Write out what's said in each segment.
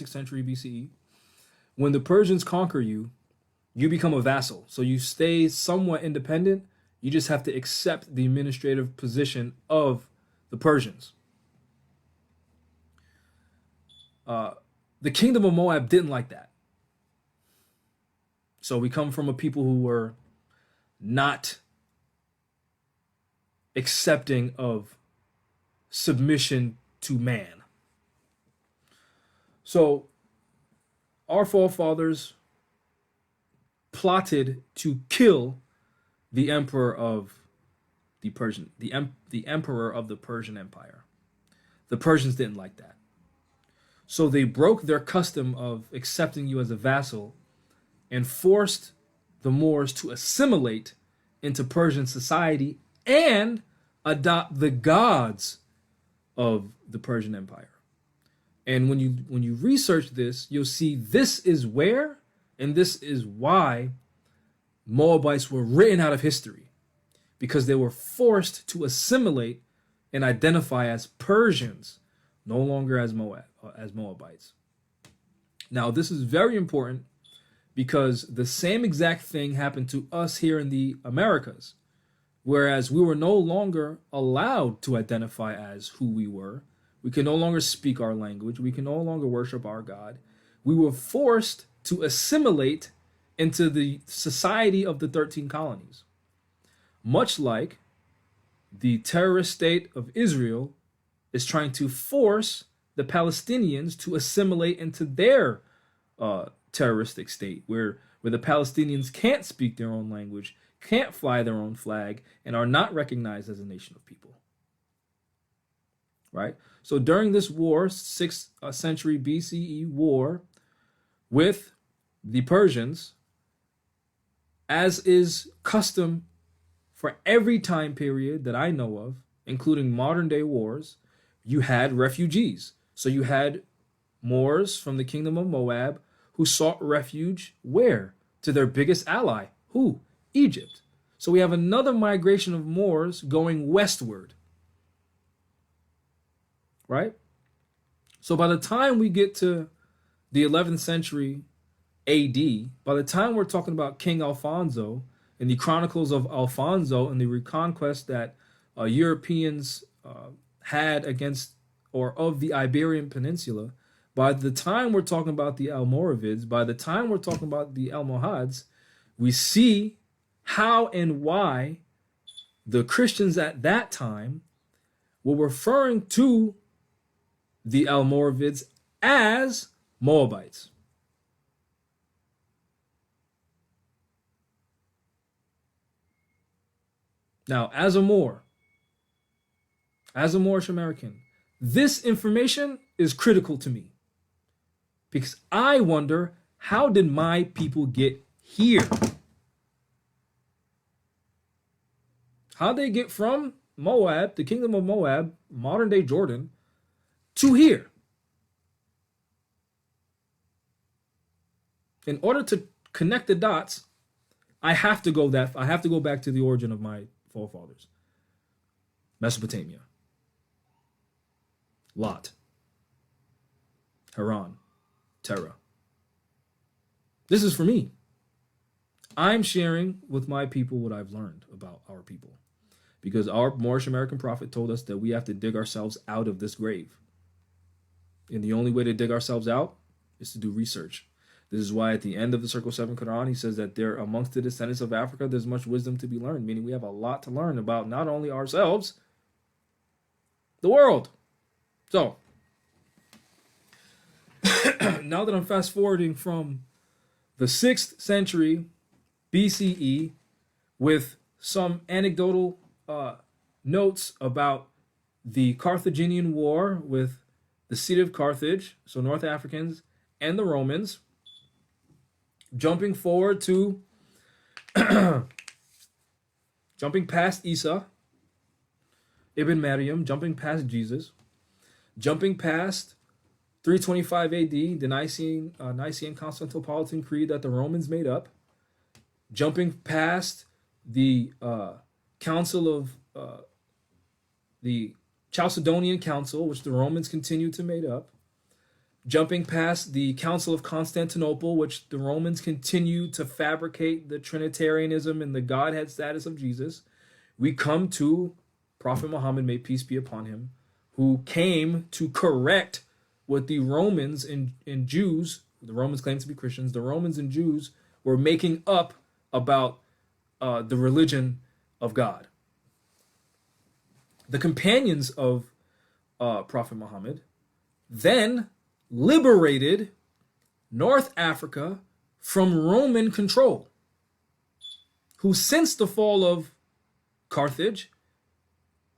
6th century BCE. When the Persians conquer you, you become a vassal. So you stay somewhat independent. You just have to accept the administrative position of the Persians. The kingdom of Moab didn't like that. So we come from a people who were not accepting of submission to man. So our forefathers plotted to kill the emperor of the emperor of the Persian Empire. The Persians didn't like that. So they broke their custom of accepting you as a vassal and forced the Moors to assimilate into Persian society and adopt the gods of the Persian Empire. And when you research this, you'll see this is where and this is why Moabites were written out of history, because they were forced to assimilate and identify as Persians, no longer as Moabites. Now, this is very important because the same exact thing happened to us here in the Americas, whereas we were no longer allowed to identify as who we were. We can no longer speak our language. We can no longer worship our God. We were forced to assimilate into the society of the 13 colonies, much like the terrorist state of Israel is trying to force the Palestinians to assimilate into their terroristic state, where the Palestinians can't speak their own language, can't fly their own flag, and are not recognized as a nation of people. Right? So during this war, 6th century BCE war with the Persians, as is custom for every time period that I know of, including modern day wars, you had refugees. So you had Moors from the kingdom of Moab who sought refuge where? To their biggest ally. Who? Egypt. So we have another migration of Moors going westward. Right? So by the time we get to the 11th century AD, by the time we're talking about King Alfonso and the chronicles of Alfonso and the reconquest that Europeans had against or of the Iberian Peninsula, by the time we're talking about the Almoravids, by the time we're talking about the Almohads, we see how and why the Christians at that time were referring to the Almoravids as Moabites. Now, as a Moorish American, this information is critical to me because I wonder, how did my people get here? How they get from Moab, the kingdom of Moab, modern day Jordan, to here? In order to connect the dots, I have to go back to the origin of my forefathers. Mesopotamia. Lot. Haran. Terah. This is for me. I'm sharing with my people what I've learned about our people, because our Moorish American prophet told us that we have to dig ourselves out of this grave. And the only way to dig ourselves out is to do research. This is why at the end of the Circle 7 Quran, he says that there amongst the descendants of Africa, there's much wisdom to be learned, meaning we have a lot to learn about not only ourselves, the world. So, now that I'm fast forwarding from the 6th century BCE with some anecdotal notes about the Carthaginian War with the seat of Carthage, so North Africans, and the Romans, jumping forward to jumping past Isa ibn Maryam, jumping past Jesus, jumping past 325 AD, the Nicene Constantinopolitan Creed that the Romans made up, jumping past the Council of the Chalcedonian Council, which the Romans continued to make up, jumping past the Council of Constantinople, which the Romans continued to fabricate the Trinitarianism and the Godhead status of Jesus, we come to Prophet Muhammad, may peace be upon him, who came to correct what the Romans and Jews, the Romans claim to be Christians, the Romans and Jews were making up about the religion of God. The companions of Prophet Muhammad then liberated North Africa from Roman control, who since the fall of Carthage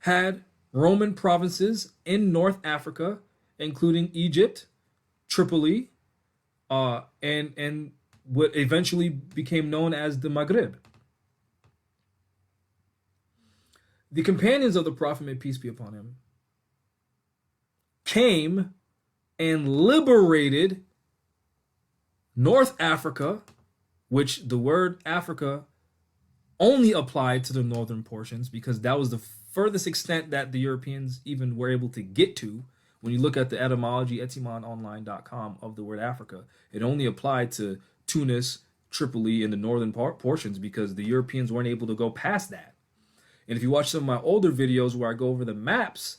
had Roman provinces in North Africa, including Egypt, Tripoli, and what eventually became known as the Maghreb. The companions of the Prophet, may peace be upon him, came and liberated North Africa, which the word Africa only applied to the northern portions because that was the furthest extent that the Europeans even were able to get to. When you look at the etymology, etymononline.com, of the word Africa, it only applied to Tunis, Tripoli, and the northern portions because the Europeans weren't able to go past that. And if you watch some of my older videos where I go over the maps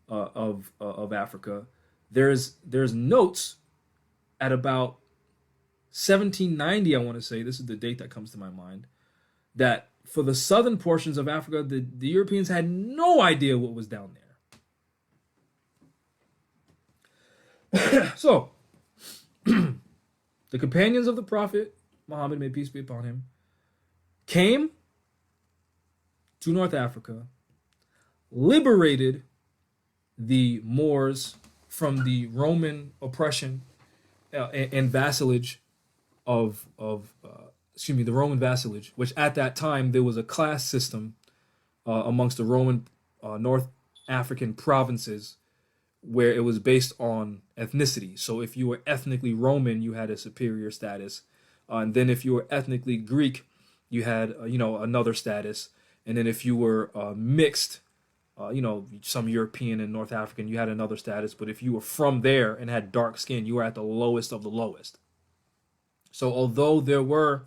of Africa, there's notes at about 1790, I want to say, this is the date that comes to my mind, that for the southern portions of Africa, the Europeans had no idea what was down there. So, the companions of the Prophet Muhammad, may peace be upon him, came to North Africa, liberated the Moors from the Roman oppression and vassalage of the Roman vassalage, which at that time there was a class system amongst the Roman North African provinces where it was based on ethnicity. So if you were ethnically Roman, you had a superior status, and then if you were ethnically Greek, you had another status, and then if you were mixed, some European and North African, you had another status. But if you were from there and had dark skin, you were at the lowest of the lowest. So although there were,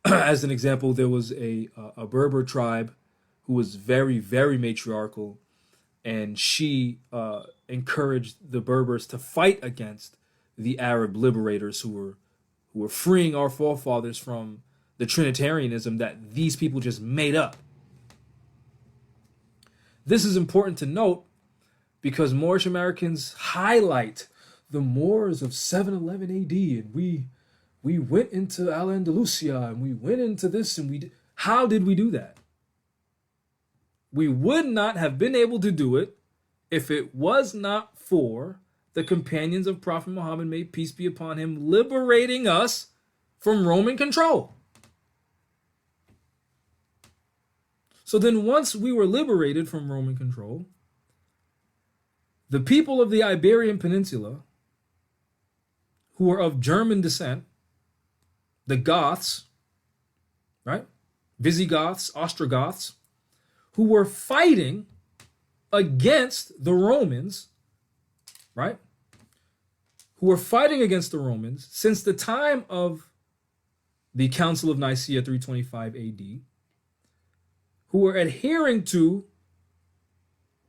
as an example, there was a Berber tribe who was very, very matriarchal, and she encouraged the Berbers to fight against the Arab liberators who were freeing our forefathers from the Trinitarianism that these people just made up. This is important to note because Moorish Americans highlight the Moors of 711 AD, and we went into Al-Andalusia, and we went into this, and how did we do that? We would not have been able to do it if it was not for the companions of Prophet Muhammad, may peace be upon him, liberating us from Roman control. So then once we were liberated from Roman control, the people of the Iberian Peninsula, who were of German descent, the Goths, right? Visigoths, Ostrogoths, who were fighting against the Romans, right? Who were fighting against the Romans since the time of the Council of Nicaea 325 AD, who were adhering to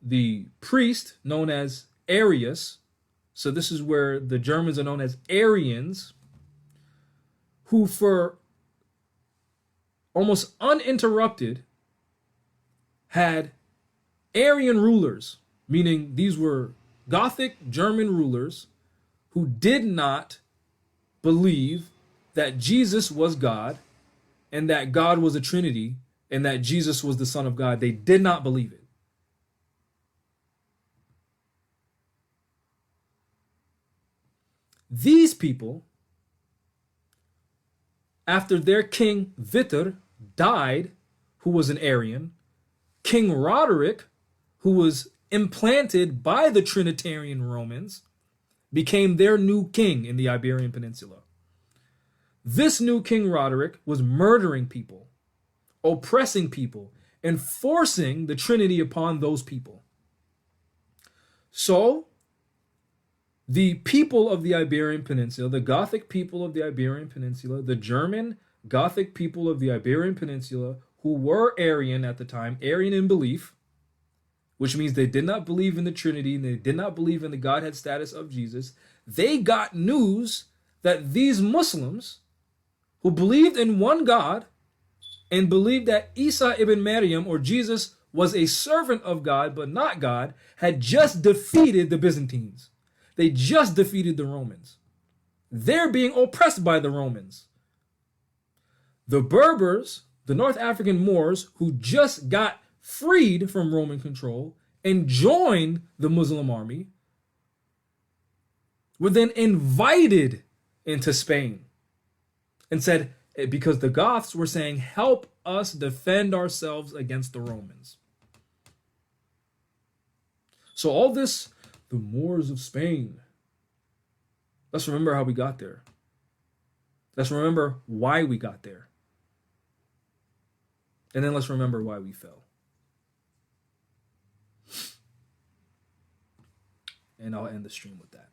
the priest known as Arius. So this is where the Germans are known as Arians, who for almost uninterrupted had Arian rulers, meaning these were Gothic German rulers who did not believe that Jesus was God and that God was a Trinity and that Jesus was the Son of God. They did not believe it. These people, after their king Wither died, who was an Arian, King Roderick, who was implanted by the Trinitarian Romans, became their new king in the Iberian Peninsula. This new King Roderick was murdering people, oppressing people, and forcing the Trinity upon those people. So The people of the Iberian Peninsula, the Gothic people of the Iberian Peninsula, the German Gothic people of the Iberian Peninsula, who were Arian at the time, Arian in belief, which means they did not believe in the Trinity and they did not believe in the Godhead status of Jesus, they got news that these Muslims who believed in one God and believed that Isa ibn Maryam, or Jesus, was a servant of God but not God, had just defeated the Byzantines. They just defeated the Romans. They're being oppressed by the Romans. The Berbers, the North African Moors, who just got freed from Roman control and joined the Muslim army, were then invited into Spain and said, because the Goths were saying, help us defend ourselves against the Romans. So all this, the Moors of Spain, let's remember how we got there. Let's remember why we got there. And then let's remember why we fell. And I'll end the stream with that.